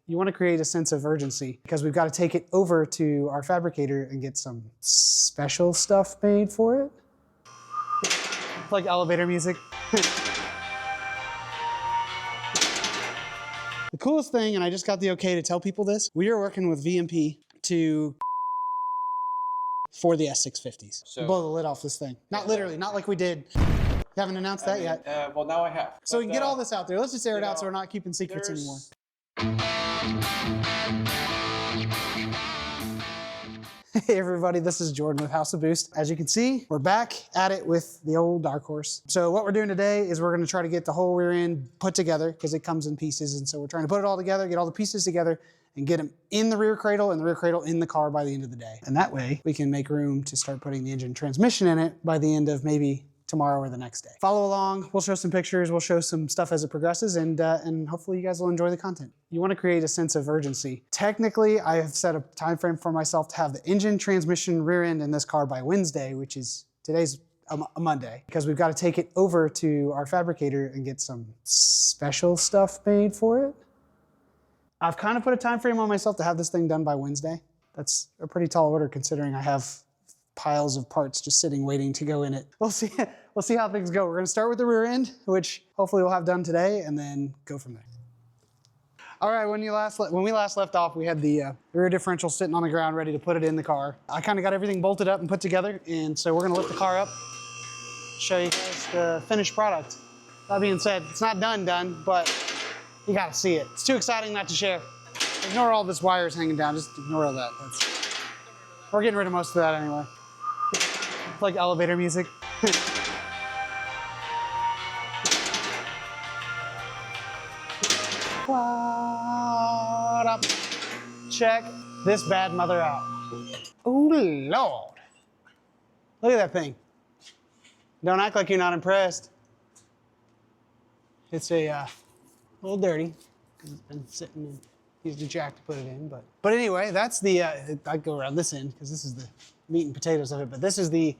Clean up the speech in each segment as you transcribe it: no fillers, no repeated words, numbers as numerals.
You want to create a sense of urgency because we've got to take it over to our fabricator and get some special stuff made for it. Like elevator music. The coolest thing, and I just got the okay to tell people this, we are working with VMP for the S650s. So blow the lid off this thing. Not literally, not like we did. You haven't announced that yet? Well, now I have. So we can get all this out there. Let's just air it out so we're not keeping secrets anymore. Hey everybody, this is Jordan with House of Boost. As you can see, we're back at it with the old Dark Horse. So what we're doing today is we're gonna try to get the whole rear end put together because it comes in pieces. And so we're trying to put it all together, get all the pieces together and get them in the rear cradle and the rear cradle in the car by the end of the day. And that way we can make room to start putting the engine transmission in it by the end of maybe tomorrow or the next day. Follow along, we'll show some pictures, we'll show some stuff as it progresses, and hopefully you guys will enjoy the content. You wanna create a sense of urgency. Technically, I have set a time frame for myself to have the engine, transmission, rear end in this car by Wednesday, which is, today's a Monday, because we've gotta take it over to our fabricator and get some special stuff made for it. I've kind of put a time frame on myself to have this thing done by Wednesday. That's a pretty tall order considering I have piles of parts just sitting waiting to go in it. We'll see how things go. We're gonna start with the rear end, which hopefully we'll have done today, and then go from there. All right, when we last left off, we had the rear differential sitting on the ground ready to put it in the car. I kind of got everything bolted up and put together, and so we're gonna lift the car up, show you guys the finished product. That being said, it's not done, but you gotta see it. It's too exciting not to share. Ignore all this wires hanging down, just ignore all that. We're getting rid of most of that anyway. It's like elevator music. What up? Check this bad mother out. Oh Lord. Look at that thing. Don't act like you're not impressed. It's a little dirty because it's been sitting and used a jack to put it in, but anyway, that's the, I'd go around this end because this is the meat and potatoes of it, but this is the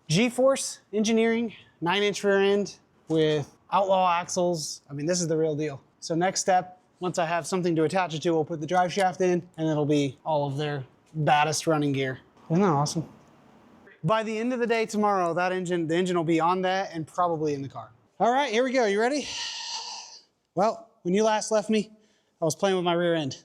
G-Force Engineering 9-inch rear end with outlaw axles. I mean, this is the real deal. So next step, once I have something to attach it to, we'll put the drive shaft in and it'll be all of their baddest running gear. Isn't that awesome? By the end of the day tomorrow, the engine will be on that and probably in the car. All right, here we go. You ready? Well, when you last left me, I was playing with my rear end.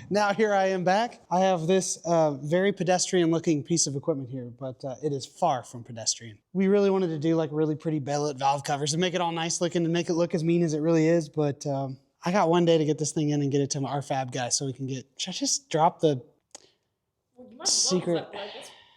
Now here I am back. I have this very pedestrian looking piece of equipment here, but it is far from pedestrian. We really wanted to do like really pretty bellet valve covers and make it all nice looking and make it look as mean as it really is, but I got one day to get this thing in and get it to our fab guy so we can get, should I just drop the secret?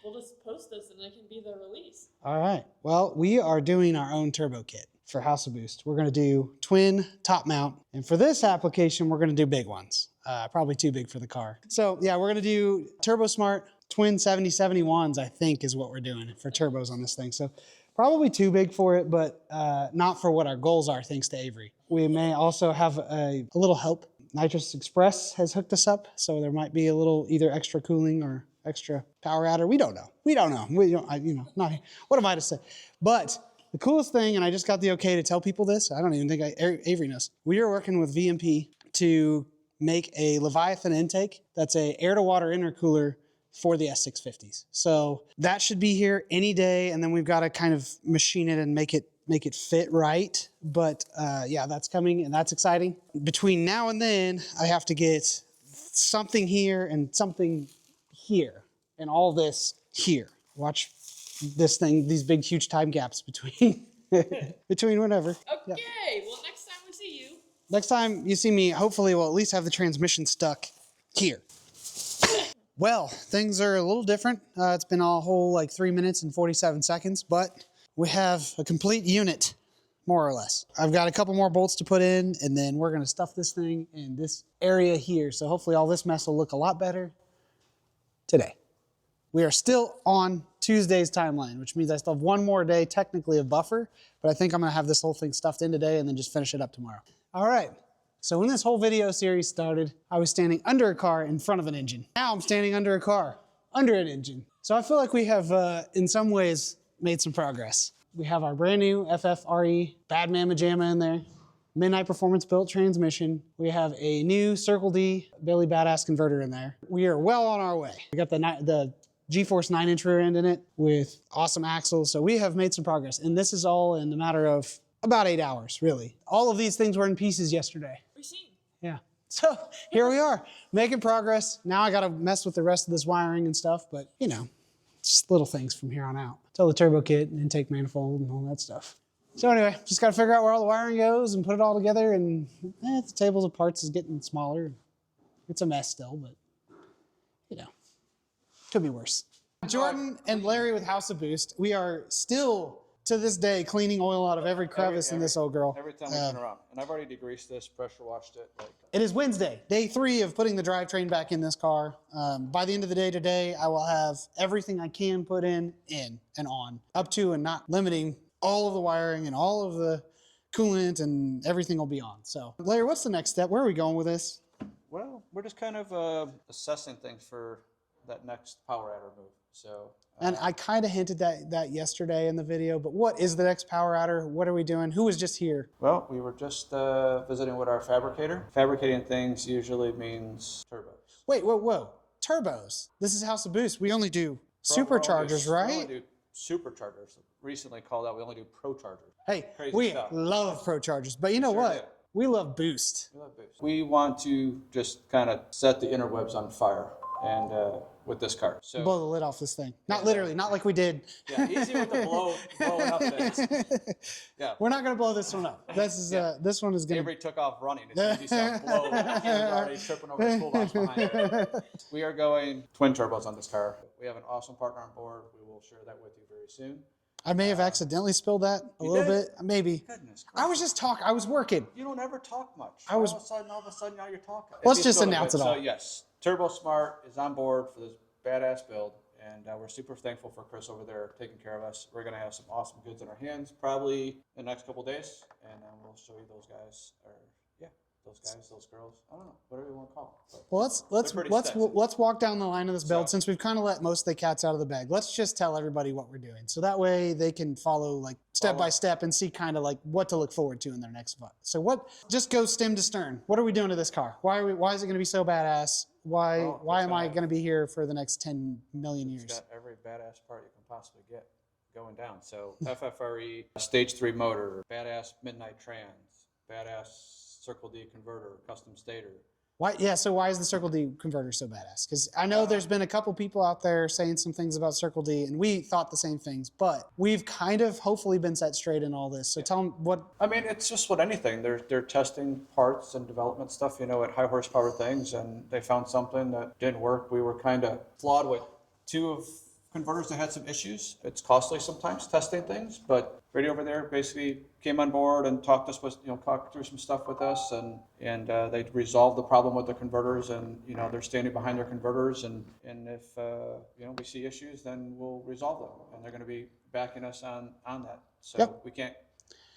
We'll just post this and it can be the release. All right, well, we are doing our own turbo kit for House of Boost. We're gonna do twin top mount. And for this application, we're gonna do big ones. Probably too big for the car. So yeah, we're gonna do Turbo Smart twin 7071s, I think is what we're doing for turbos on this thing. So probably too big for it, but not for what our goals are, thanks to Avery. We may also have a little help. Nitrous Express has hooked us up, so there might be a little either extra cooling or extra power adder. We don't know. We don't know. What am I to say? But the coolest thing, and I just got the okay to tell people this, I don't even think Avery knows. We are working with VMP to make a Leviathan intake that's a air-to-water intercooler for the S650s. So that should be here any day, and then we've got to kind of machine it and make it fit right. But yeah, that's coming, and that's exciting. Between now and then, I have to get something here and something here, and all this here. Watch this thing, these big, huge time gaps between between whatever. Okay, yeah. Well, next time we see you. Next time you see me, hopefully we'll at least have the transmission stuck here. Well, things are a little different. It's been a whole like 3 minutes and 47 seconds, but we have a complete unit, more or less. I've got a couple more bolts to put in, and then we're gonna stuff this thing in this area here. So hopefully all this mess will look a lot better today. We are still on Tuesday's timeline, which means I still have one more day technically of buffer, but I think I'm gonna have this whole thing stuffed in today and then just finish it up tomorrow. All right, so when this whole video series started, I was standing under a car in front of an engine. Now I'm standing under a car, under an engine. So I feel like we have, in some ways, made some progress. We have our brand new FFRE Bad Mamma Jamma in there, Midnight Performance built transmission. We have a new Circle D Billy Badass converter in there. We are well on our way. We got the G-Force 9-inch rear end in it with awesome axles. So we have made some progress. And this is all in a matter of about 8 hours, really. All of these things were in pieces yesterday. We seen. Yeah. So here we are, making progress. Now I got to mess with the rest of this wiring and stuff, but you know, just little things from here on out. Till the turbo kit and intake manifold and all that stuff. So anyway, just got to figure out where all the wiring goes and put it all together, and the tables of parts is getting smaller. It's a mess still, but you know, could be worse. Jordan and Larry with House of Boost, we are still to this day cleaning oil out of every crevice in this old girl. Every time we turn around. And I've already degreased this, pressure washed it. It is Wednesday, day 3 of putting the drivetrain back in this car. By the end of the day today, I will have everything I can put in and on, up to and not limiting all of the wiring and all of the coolant, and everything will be on. So Larry, what's the next step? Where are we going with this? Well, we're just kind of assessing things for that next power adder move. So. And I kind of hinted that yesterday in the video, but what is the next power adder? What are we doing? Who was just here? Well, we were just visiting with our fabricator. Fabricating things usually means turbos. Wait, whoa. Turbos. This is House of Boost. We only do superchargers, right? We only do superchargers. Recently called out, we only do pro chargers. Hey, Crazy we stuff. love pro chargers, but you know Sure what? do. We love Boost. We love Boost. We want to just kind of set the interwebs on fire, and with this car. So Blow the lid off this thing. Not literally, not like we did. Yeah, easy with the blowing up things. Yeah. We're not going to blow this one up. This is this one is going to. Avery took off running as soon as he saw it blow. He was already tripping over the toolbox behind her. We are going twin turbos on this car. We have an awesome partner on board. We will share that with you very soon. I may have accidentally spilled that a little bit. Maybe. Goodness. I was just talking. I was working. You don't ever talk much. I was. All of a sudden, now you're talking. Let's just announce it all. So yes, Turbo Smart is on board for this badass build, and we're super thankful for Chris over there taking care of us. We're gonna have some awesome goods in our hands probably in the next couple days, and then we'll show you those guys, or those guys, those girls. I don't know, whatever you want to call them. Well, let's walk down the line of this build, since we've kind of let most of the cats out of the bag. Let's just tell everybody what we're doing, so that way they can follow like step by step and see kind of like what to look forward to in their next buck. So just go stem to stern. What are we doing to this car? Why is it going to be so badass? Why am I going to be here for the next 10 million years? It's got every badass part you can possibly get going down. So FFRE, stage 3 motor, badass midnight trans, badass Circle D converter, custom stator. Why? Yeah. So why is the Circle D converter so badass? Because I know there's been a couple people out there saying some things about Circle D, and we thought the same things, but we've kind of hopefully been set straight in all this. So tell them what. I mean, it's just what anything. They're testing parts and development stuff, at high horsepower things, and they found something that didn't work. We were kind of flawed with 2 of converters that had some issues. It's costly sometimes testing things, but Brady over there basically came on board and talked through some stuff with us, and they resolved the problem with the converters, and they're standing behind their converters, and if we see issues, then we'll resolve them, and they're going to be backing us on that. So we can't.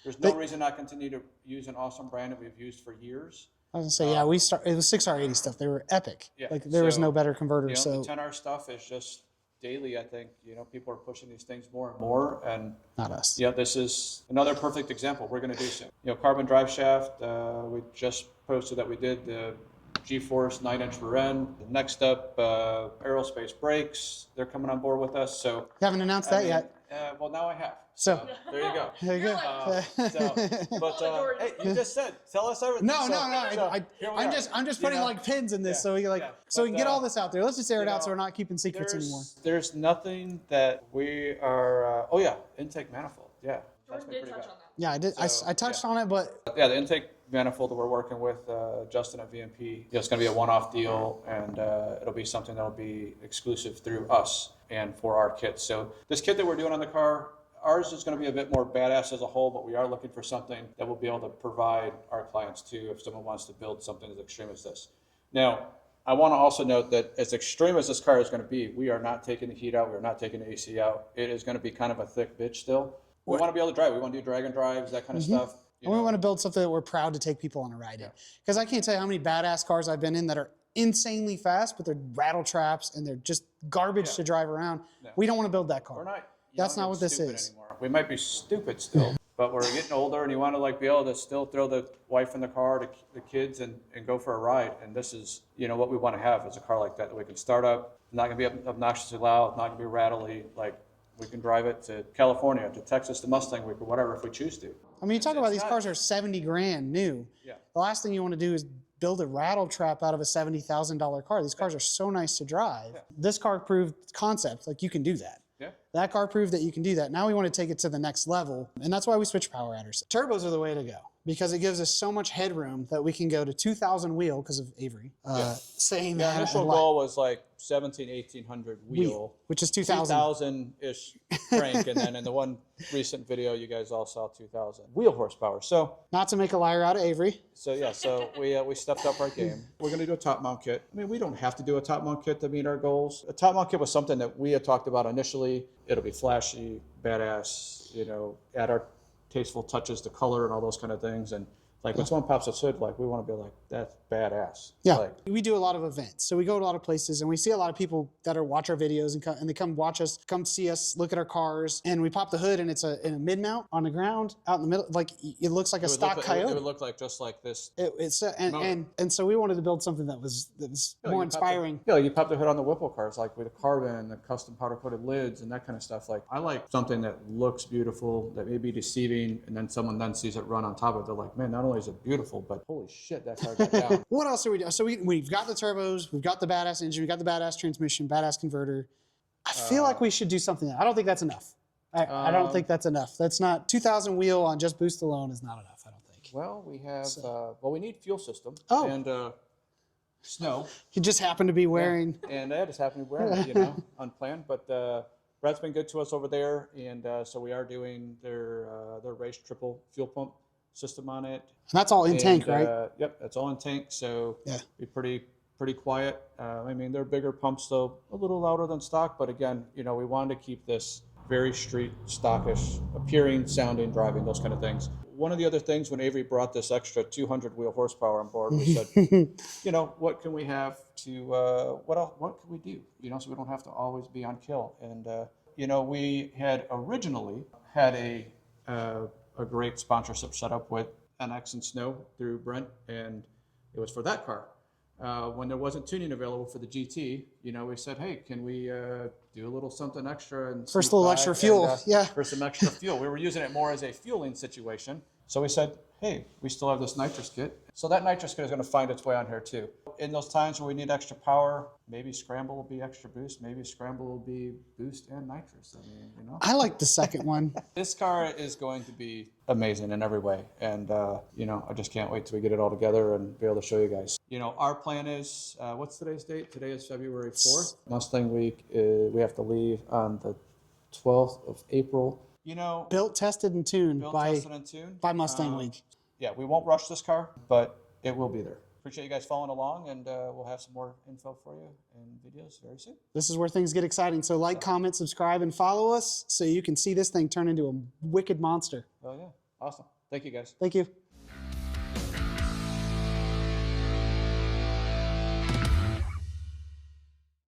There's no reason not to continue to use an awesome brand that we've used for years. I was gonna say, it was 6R80 stuff. They were epic. Yeah, like there was no better converter. So the 10R stuff is just daily. I think people are pushing these things more and more, and not us. Yeah, this is another perfect example. We're going to do soon. Carbon drive shaft. We just posted that we did the G-Force 9-inch rear end. Next up, aerospace brakes. They're coming on board with us. So you haven't announced that yet. Well, now I have. So there you go. There you go. Hey, you just said, tell us everything. No. I'm just putting like pins in this, so we can get all this out there. Let's just air it out, so we're not keeping secrets anymore. There's nothing that we are. Intake manifold. Yeah. Jordan did touch on that. Yeah, I did. So, I touched on it, but the intake manifold that we're working with Justin at VMP. It's going to be a one-off deal, and it'll be something that'll be exclusive through us and for our kits. So this kit that we're doing on the car, ours is going to be a bit more badass as a whole, but we are looking for something that we'll be able to provide our clients too if someone wants to build something as extreme as this. Now, I want to also note that as extreme as this car is going to be, we are not taking the heat out. We are not taking the AC out. It is going to be kind of a thick bitch still. We want to be able to drive. We want to do drag and drives, that kind of stuff. We want to build something that we're proud to take people on a ride in. Because I can't tell you how many badass cars I've been in that are insanely fast, but they're rattle traps and they're just garbage to drive around. We don't want to build that car. We're not That's young not and what this stupid is. anymore. We might be stupid still, but we're getting older, and you want to like be able to still throw the wife in the car, the kids, and go for a ride. And this is, you know, what we want to have is a car like that we can start up. Not gonna be obnoxiously loud, not gonna be rattly. Like we can drive it to California, to Texas, to Mustang Week, or whatever if we choose to. I mean, you talk about It's these not- cars are 70 grand new. Yeah. The last thing you want to do is build a rattle trap out of a $70,000 car. These cars are so nice to drive. Yeah. This car proved concept, like you can do that. Yeah. That car proved that you can do that. Now we want to take it to the next level, and that's why we switch power adders. Turbos are the way to go because it gives us so much headroom that we can go to 2,000 wheel because of Avery saying The that. initial a lot. goal was like 1,800 wheel, which is 2,000. 2,000-ish crank, and then in the one recent video, you guys all saw 2,000 wheel horsepower. So Not to make a liar out of Avery. so we stepped up our game. We're going to do a top mount kit. I mean, we don't have to do a top mount kit to meet our goals. A top mount kit was something that we had talked about initially. It'll be flashy, badass, you know, add our tasteful touches to color and all those kind of things. And like when someone pops its hood, like we want to be like, that's badass. Yeah, Like, we do a lot of events. So we go to a lot of places and we see a lot of people that watch our videos and they come watch us, come see us, look at our cars. And we pop the hood and it's in a mid-mount on the ground out in the middle. Like it looks like a stock Coyote. It would look like just like this. And so we wanted to build something that was more inspiring. Yeah, you pop the hood on the Whipple cars, like with the carbon, the custom powder coated lids, and that kind of stuff. Like I like something that looks beautiful, that may be deceiving, and then someone then sees it run on top of it. They're like, man, not only is it beautiful, but holy shit, that car got down. What else are we doing? So we've got the turbos, we've got the badass engine, we've got the badass transmission, badass converter. I feel like we should do something. I don't think that's enough. I don't think that's enough. That's not 2,000 wheel on just boost alone is not enough. I don't think. Well, we have we need fuel system Oh. and snow. You just happen to be wearing. And I just happened to wear it, you know, unplanned. But Brad's been good to us over there, and so we are doing their race triple fuel pump system on it. And that's all in tank, right? Yep, that's all in tank. So Yeah. be pretty quiet. I mean, they're bigger pumps, though, a little louder than stock. But again, you know, we wanted to keep this very street stockish, appearing, sounding, driving, those kind of things. One of the other things when Avery brought this extra 200 wheel horsepower on board, we said, you know, what can we have to, what can we do? You know, so we don't have to always be on kill. And, you know, we had originally had a great sponsorship set up with NX and Snow through Brent, and it was for that car. When there wasn't tuning available for the GT, you know, we said, hey, can we do a little something extra? And First a little extra fuel, yeah. For some extra fuel. We were using it more as a fueling situation. So we said, hey, we still have this nitrous kit. So that nitrous kit is going to find its way on here too. In those times where we need extra power, maybe scramble will be extra boost, maybe scramble will be boost and nitrous. I mean, you know. I like the second one. This car is going to be amazing in every way. And, you know, I just can't wait till we get it all together and be able to show you guys. You know, our plan is, what's today's date? Today is February 4th. Mustang Week, we have to leave on the 12th of April. You know, Built, tested, and tuned by Mustang Week. Yeah, we won't rush this car, but it will be there. Appreciate you guys following along, and we'll have some more info for you and videos very soon. This is where things get exciting. So like, comment, subscribe, and follow us so you can see this thing turn into a wicked monster. Oh, yeah. Awesome. Thank you, guys. Thank you.